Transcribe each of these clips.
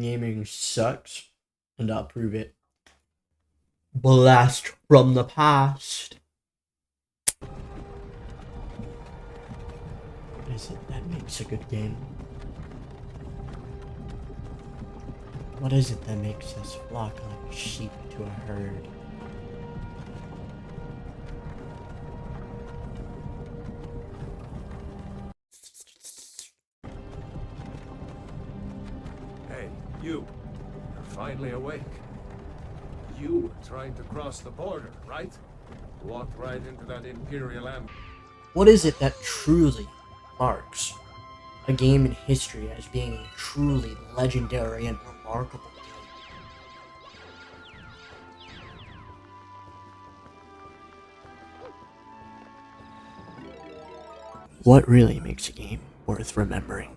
gaming sucks, and I'll prove it. Blast from the past. What is it that makes a good game? What is it that makes us flock like sheep to a herd? Hey, you. You're finally awake. You were trying to cross the border, right? Walked right into that Imperial ambush. What is it that truly marks a game in history as being a truly legendary and remarkable game? What really makes a game worth remembering?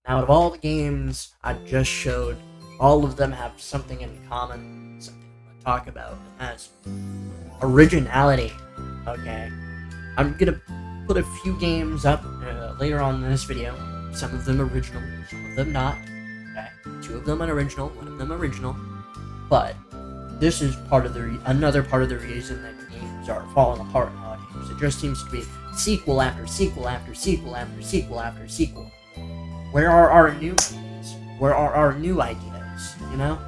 Now, out of all the games I just showed, all of them have something in common, something to talk about, as originality. Okay, I'm gonna put a few games up later on in this video. Some of them original, some of them not. Okay, 2 of them unoriginal, 1 of them original. But this is another part of the reason that games are falling apart nowadays. It just seems to be sequel after sequel after sequel after sequel after sequel. Where are our new games? Where are our new ideas? You know?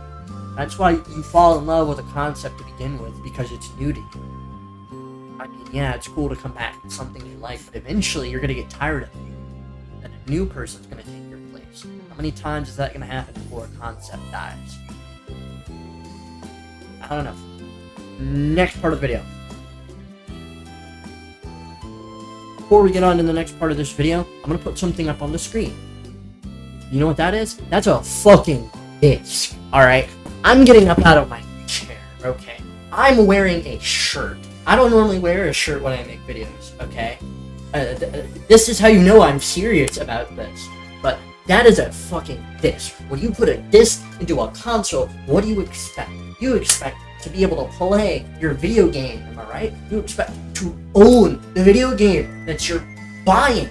That's why you fall in love with a concept to begin with, because it's new to you. I mean, yeah, it's cool to come back to something you like, but eventually you're gonna get tired of it. And a new person's gonna take your place. How many times is that gonna happen before a concept dies? I don't know. Next part of the video. Before we get on to the next part of this video, I'm gonna put something up on the screen. You know what that is? That's a fucking disc, alright? I'm getting up out of my chair, okay? I'm wearing a shirt. I don't normally wear a shirt when I make videos, okay? This is how you know I'm serious about this. But that is a fucking disc. When you put a disc into a console, what do you expect? You expect to be able to play your video game, am I right? You expect to own the video game that you're buying.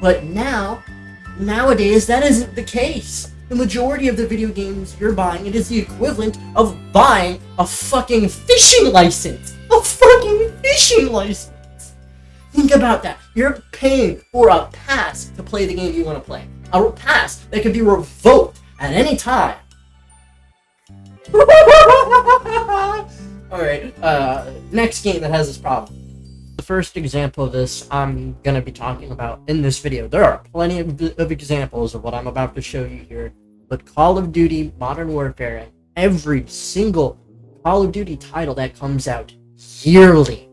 But nowadays, that isn't the case. The majority of the video games you're buying, it is the equivalent of buying a fucking fishing license. A fucking fishing license. Think about that. You're paying for a pass to play the game you want to play. A pass that can be revoked at any time. Alright, next game that has this problem. The first example of this I'm going to be talking about in this video. There are plenty of examples of what I'm about to show you here, but Call of Duty Modern Warfare and every single Call of Duty title that comes out yearly,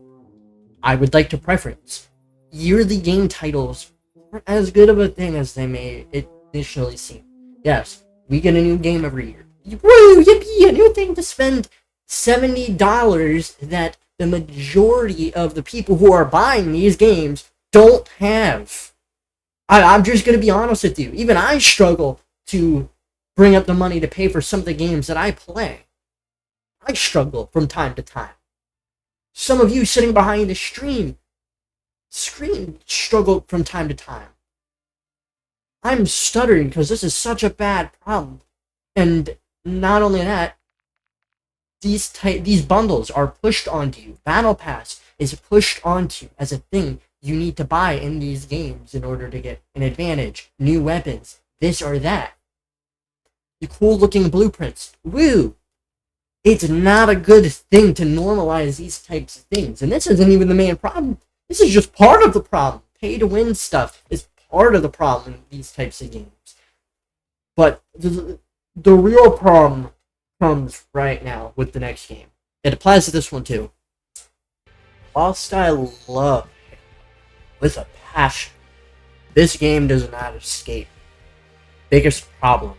I would like to preference. Yearly game titles aren't as good of a thing as they may initially seem. Yes, we get a new game every year. Woo, yippee, a new thing to spend $70 that the majority of the people who are buying these games don't have. I'm just going to be honest with you. Even I struggle to bring up the money to pay for some of the games that I play. I struggle from time to time. Some of you sitting behind the screen struggle from time to time. I'm stuttering because this is such a bad problem. And not only that, these bundles are pushed onto you. Battle Pass is pushed onto you as a thing you need to buy in these games in order to get an advantage, new weapons, this or that. The cool looking blueprints. Woo! It's not a good thing to normalize these types of things. And this isn't even the main problem. This is just part of the problem. Pay to win stuff is part of the problem in these types of games. But the real problem comes right now with the next game. It applies to this one too. Whilst I love it with a passion, this game does not escape the biggest problem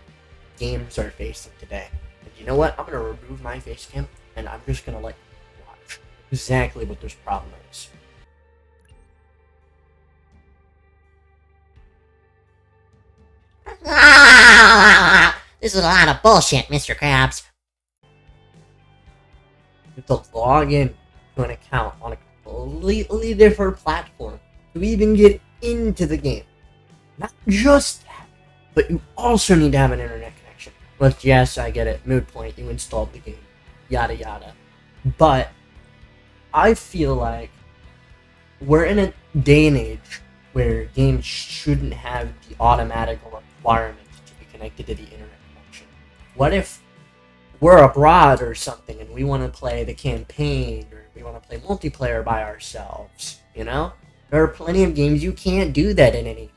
games are facing today. And you know what? I'm going to remove my face cam and I'm just going to let you watch exactly what this problem is. This is a lot of bullshit, Mr. Krabs. You have to log in to an account on a completely different platform to even get into the game. Not just that, but you also need to have an internet connection. Which, yes, I get it. Moot point. You installed the game. Yada yada. But I feel like we're in a day and age where games shouldn't have the automatic requirement to be connected to the internet connection. What if we're abroad or something and we want to play the campaign or we want to play multiplayer by ourselves, you know? There are plenty of games you can't do that in anymore.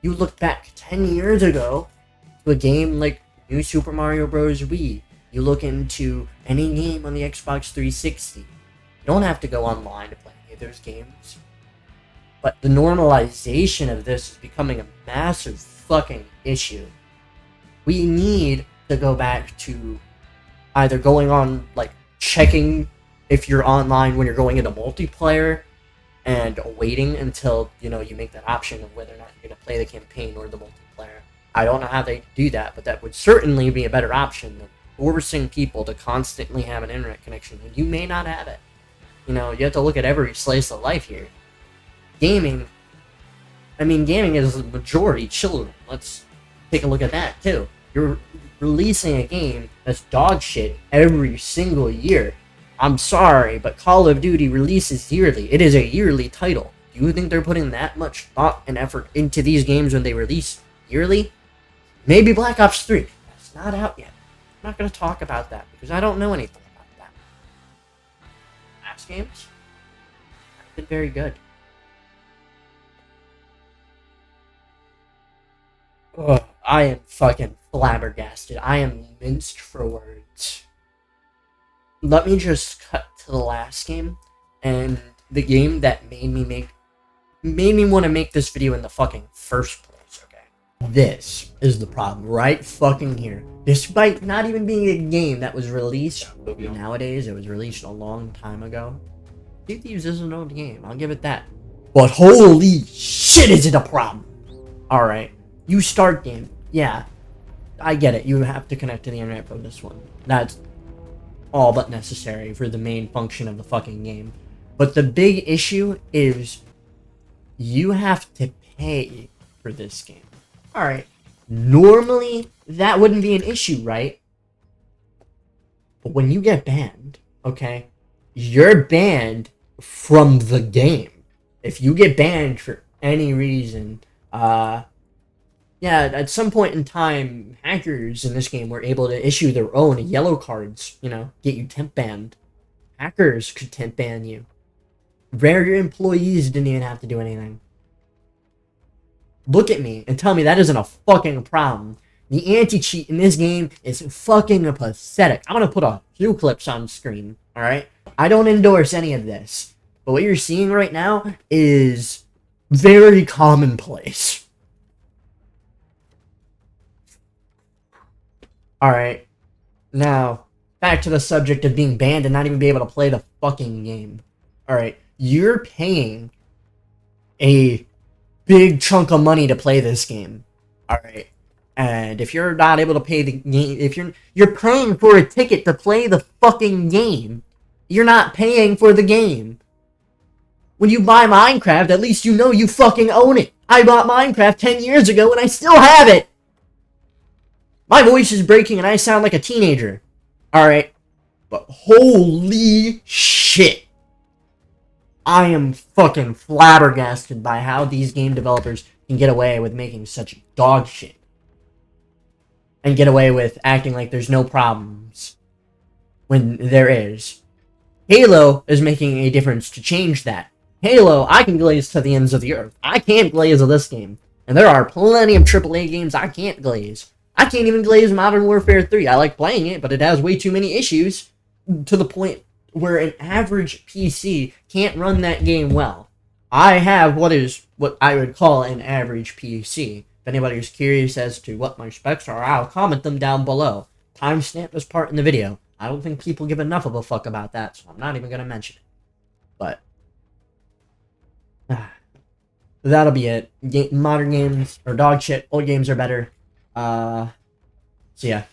You look back 10 years ago to a game like New Super Mario Bros. Wii. You look into any game on the Xbox 360. You don't have to go online to play any of those games. But the normalization of this is becoming a massive fucking issue. We need to go back to either going on, like, checking if you're online when you're going into multiplayer and waiting until, you know, you make that option of whether or not you're going to play the campaign or the multiplayer. I don't know how they do that, but that would certainly be a better option than forcing people to constantly have an internet connection when you may not have it. You know, you have to look at every slice of life here. Gaming is the majority children. Let's take a look at that, too. You're releasing a game that's dog shit every single year. I'm sorry, but Call of Duty releases yearly. It is a yearly title. Do you think they're putting that much thought and effort into these games when they release yearly? Maybe Black Ops 3. That's not out yet. I'm not going to talk about that because I don't know anything about that. Last games have been very good. Ugh, I am fucking flabbergasted. I am minced for words. Let me just cut to the last game, and the game that made me want to make this video in the fucking first place, okay? This is the problem, right fucking here. Despite not even being a game that was released nowadays, it was released a long time ago. Sea of Thieves is an old game, I'll give it that. But holy shit, is it a problem! Alright. You start game. Yeah, I get it. You have to connect to the internet for this one. That's all but necessary for the main function of the fucking game. But the big issue is you have to pay for this game. Alright, normally that wouldn't be an issue, right? But when you get banned, okay, you're banned from the game. If you get banned for any reason, yeah, at some point in time, hackers in this game were able to issue their own yellow cards, you know, get you temp banned. Hackers could temp ban you. Rare employees didn't even have to do anything. Look at me and tell me that isn't a fucking problem. The anti-cheat in this game is fucking pathetic. I'm gonna put a few clips on screen, alright? I don't endorse any of this. But what you're seeing right now is very commonplace. Alright, now, back to the subject of being banned and not even be able to play the fucking game. Alright, you're paying a big chunk of money to play this game. Alright, and if you're not able to pay the game, if you're paying for a ticket to play the fucking game, you're not paying for the game. When you buy Minecraft, at least you know you fucking own it. I bought Minecraft 10 years ago and I still have it! My voice is breaking and I sound like a teenager. Alright. But holy shit. I am fucking flabbergasted by how these game developers can get away with making such dog shit. And get away with acting like there's no problems. When there is. Halo is making a difference to change that. Halo, I can glaze to the ends of the earth. I can't glaze with this game. And there are plenty of AAA games I can't glaze. I can't even glaze Modern Warfare 3. I like playing it, but it has way too many issues to the point where an average PC can't run that game well. I have what I would call an average PC. If anybody is curious as to what my specs are, I'll comment them down below. Timestamp this part in the video. I don't think people give enough of a fuck about that, so I'm not even going to mention it. But that'll be it. Modern games are dog shit. Old games are better. So yeah.